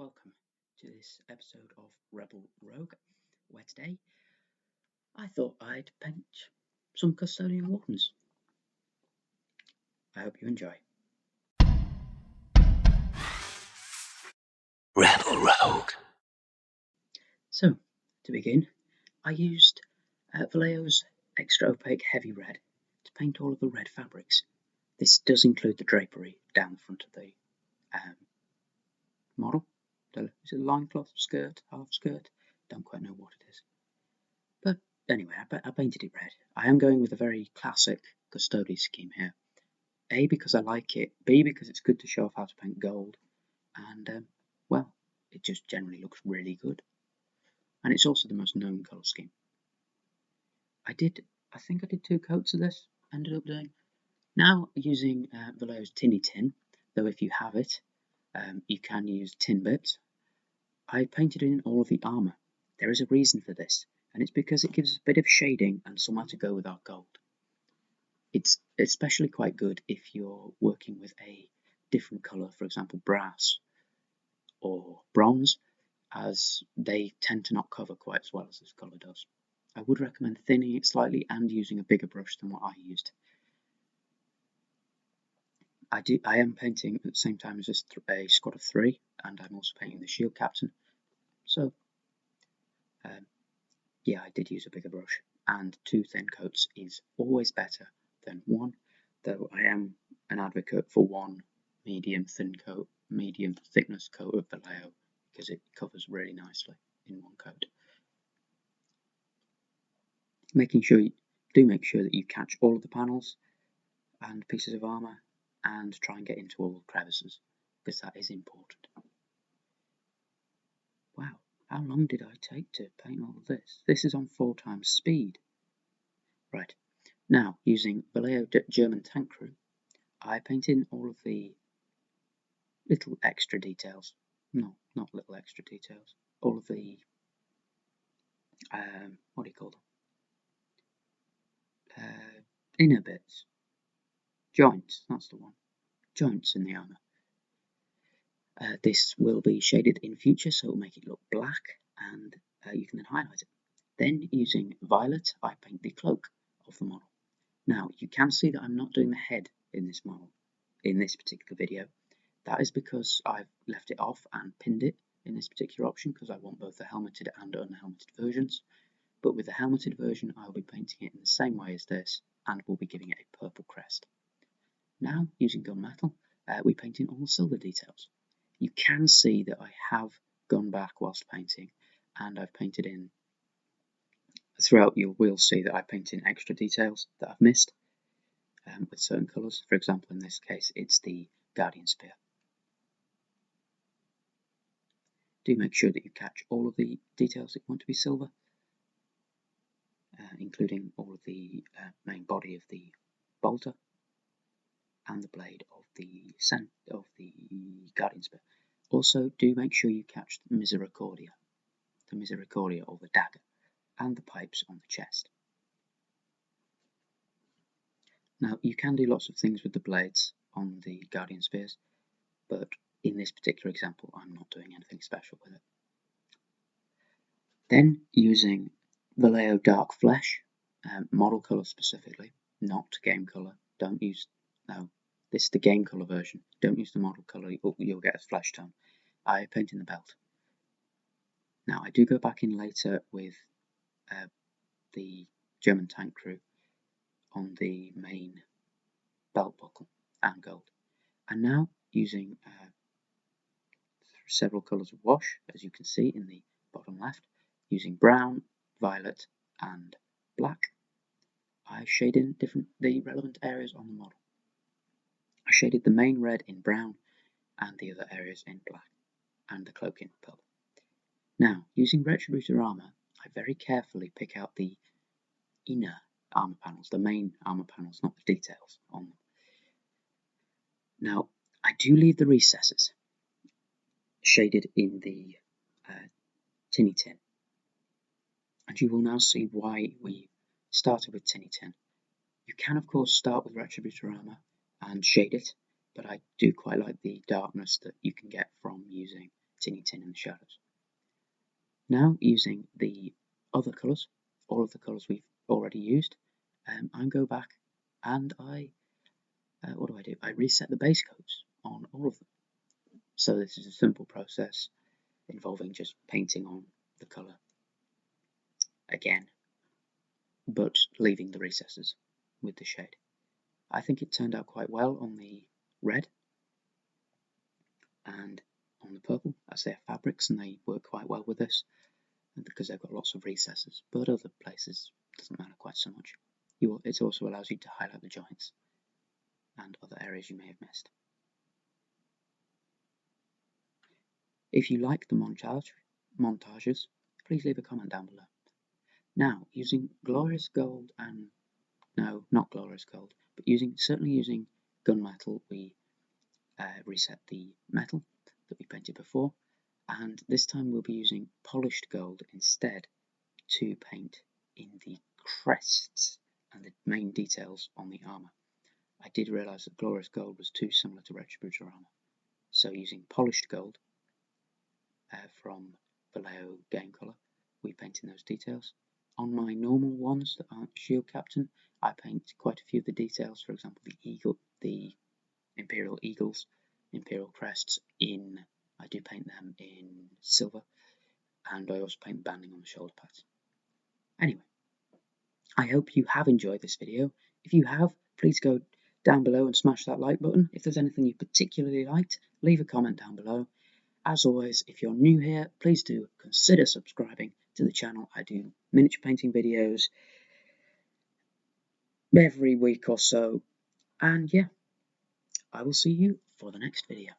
welcome to this episode of Rebel Rogue, where today I thought I'd paint some Custodian Wardens. I hope you enjoy. Rebel Rogue. So, to begin, I used Vallejo's Extra Opaque Heavy Red to paint all of the red fabrics. This does include the drapery down the front of the model. Is it a loincloth, skirt, half skirt? Don't quite know what it is. But anyway, I painted it red. I am going with a very classic Custodes scheme here. A, because I like it. B, because it's good to show off how to paint gold. And, well, it just generally looks really good. And it's also the most known colour scheme. I think I did 2 coats of this. Ended up doing. Now using Vallejo's Tinny Tin, though if you have it, you can use tin bits. I painted in all of the armour. There is a reason for this, and it's because it gives us a bit of shading and somewhere to go with our gold. It's especially quite good if you're working with a different colour, for example brass or bronze, as they tend to not cover quite as well as this colour does. I would recommend thinning it slightly and using a bigger brush than what I used. I am painting at the same time as this a squad of 3, and I'm also painting the Shield Captain. So, yeah, I did use a bigger brush, and 2 thin coats is always better than 1, though I am an advocate for 1 medium thickness coat of Vallejo, because it covers really nicely in 1 coat. Make sure that you catch all of the panels and pieces of armour, and try and get into all the crevices, because that is important. Wow, how long did I take to paint all of this? This is on 4 times speed. Right, now using Vallejo German Tank Crew, I paint in all of the little extra details. No, not little extra details. All of the, what do you call them? Inner bits. Joints, that's the one. Joints in the armour. This will be shaded in future, so it will make it look black, and you can then highlight it. Then, using violet, I paint the cloak of the model. Now, you can see that I'm not doing the head in this model, in this particular video. That is because I've left it off and pinned it in this particular option, because I want both the helmeted and unhelmeted versions. But with the helmeted version, I will be painting it in the same way as this, and will be giving it a purple crest. Now, using gunmetal, we paint in all the silver details. You can see that I have gone back whilst painting, and I've painted in, throughout you will see that I paint in extra details that I've missed with certain colours. For example, in this case, it's the Guardian Spear. Do make sure that you catch all of the details that you want to be silver, including all of the main body of the bolter and the blade of the Guardian Spear. Also, do make sure you catch the Misericordia or the dagger, and the pipes on the chest. Now, you can do lots of things with the blades on the Guardian Spears, but in this particular example, I'm not doing anything special with it. Then, using Vallejo Dark Flesh, model colour specifically, not game colour. This is the game colour version. Don't use the model colour, you'll get a flesh tone. I paint in the belt. Now, I do go back in later with the German Tank Crew on the main belt buckle and gold. And now, using several colours of wash, as you can see in the bottom left, using brown, violet, and black, I shade in the relevant areas on the model. I shaded the main red in brown and the other areas in black, and the cloak in purple. Now, using Retributor armour, I very carefully pick out the inner armour panels, the main armour panels, not the details on them. Now, I do leave the recesses shaded in the Tinny Tin, and you will now see why we started with Tinny Tin. You can, of course, start with Retributor armour and shade it, but I do quite like the darkness that you can get from using tinny tin and the shadows. Now, using the other colours, all of the colours we've already used, I go back and what do? I reset the base coats on all of them. So this is a simple process involving just painting on the colour again, but leaving the recesses with the shade. I think it turned out quite well on the red and on the purple, as they're fabrics and they work quite well with this because they've got lots of recesses, but other places it doesn't matter quite so much. It also allows you to highlight the joints and other areas you may have missed. If you like the montages, please leave a comment down below. Now, using glorious gold and no, not glorious gold, but certainly using gunmetal, we reset the metal that we painted before, and this time we'll be using polished gold instead to paint in the crests and the main details on the armour. I did realise that glorious gold was too similar to Retributor armour, so using polished gold from Vallejo Game Colour, we paint in those details. On my normal ones that aren't Shield Captain, I paint quite a few of the details, for example the Imperial Eagles, Imperial Crests I do paint them in silver, and I also paint the banding on the shoulder pads. Anyway, I hope you have enjoyed this video. If you have, please go down below and smash that like button. If there's anything you particularly liked, leave a comment down below. As always, if you're new here, please do consider subscribing to the channel. I do miniature painting videos every week or so, and yeah, I will see you for the next video.